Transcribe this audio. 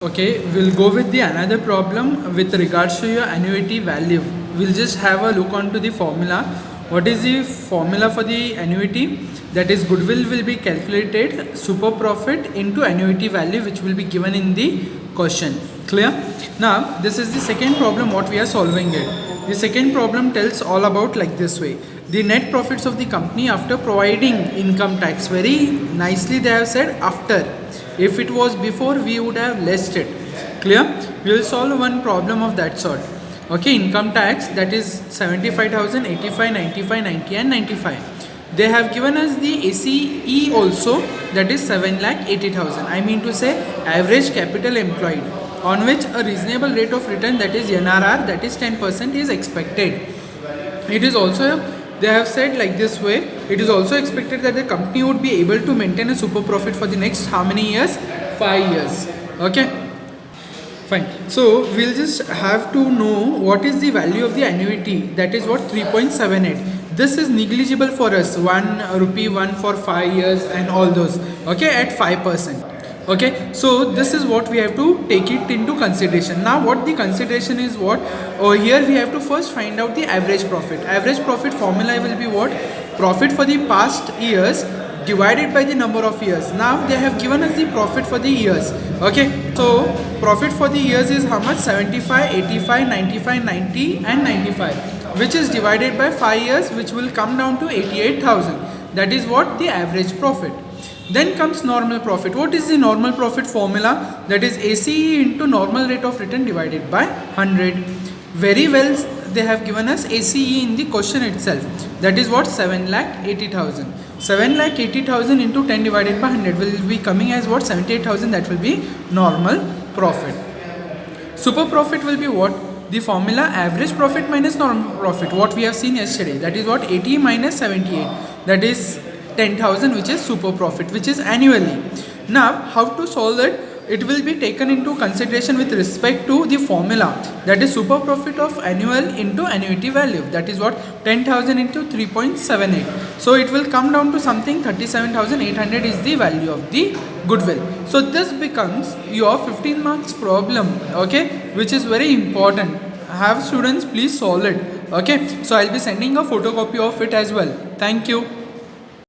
Okay, we'll go with the another problem with regards to your annuity value. We'll just have a look onto the formula. What is the formula for the annuity? That is, goodwill will be calculated super profit into annuity value, which will be given in the question. Clear? Now, this is the second problem what we are solving it. The second problem tells all about like this way. The net profits of the company after providing income tax. Very nicely they have said after. If it was before, we would have lessed it. Clear? We will solve one problem of that sort. Okay, income tax, that is 75,000, 85, 95, 90 and 95. They have given us the ACE also, that is 7,80,000. I mean to say average capital employed, on which a reasonable rate of return, that is NRR, that is 10% is expected. It is also, they have said like this way, it is also expected that the company would be able to maintain a super profit for the next how many years? 5 years. Okay, fine. So we'll just have to know what is the value of the annuity, that is what? 3.78. This is negligible for us, 1 rupee 1 for 5 years and all those, okay, at 5%. Okay, so this is what we have to take it into consideration. Now what the consideration is, what over here we have to first find out the average profit. Average profit formula will be what? Profit for the past years divided by the number of years. Now they have given us the profit for the years. Okay, so profit for the years is how much? 75, 85, 95, 90 and 95, which is divided by 5 years, which will come down to 88,000. That is what the average profit. Then comes normal profit. What is the normal profit formula? That is ACE into normal rate of return divided by 100. Very well, they have given us ACE in the question itself. That is what? 7,80,000. 7,80,000 into 10 divided by 100 will be coming as what? 78,000. That will be normal profit. Super profit will be what? The formula average profit minus normal profit. What we have seen yesterday. That is what? 80 minus 78. That is 10,000, which is super profit, which is annually. Now how to solve it? It will be taken into consideration with respect to the formula, that is super profit of annual into annuity value. That is what? 10,000 into 3.78. So it will come down to something 37,800 is the value of the goodwill. So this becomes your 15 marks problem, okay, which is very important. Have students please solve it. Okay, so I'll be sending a photocopy of it as well. Thank you.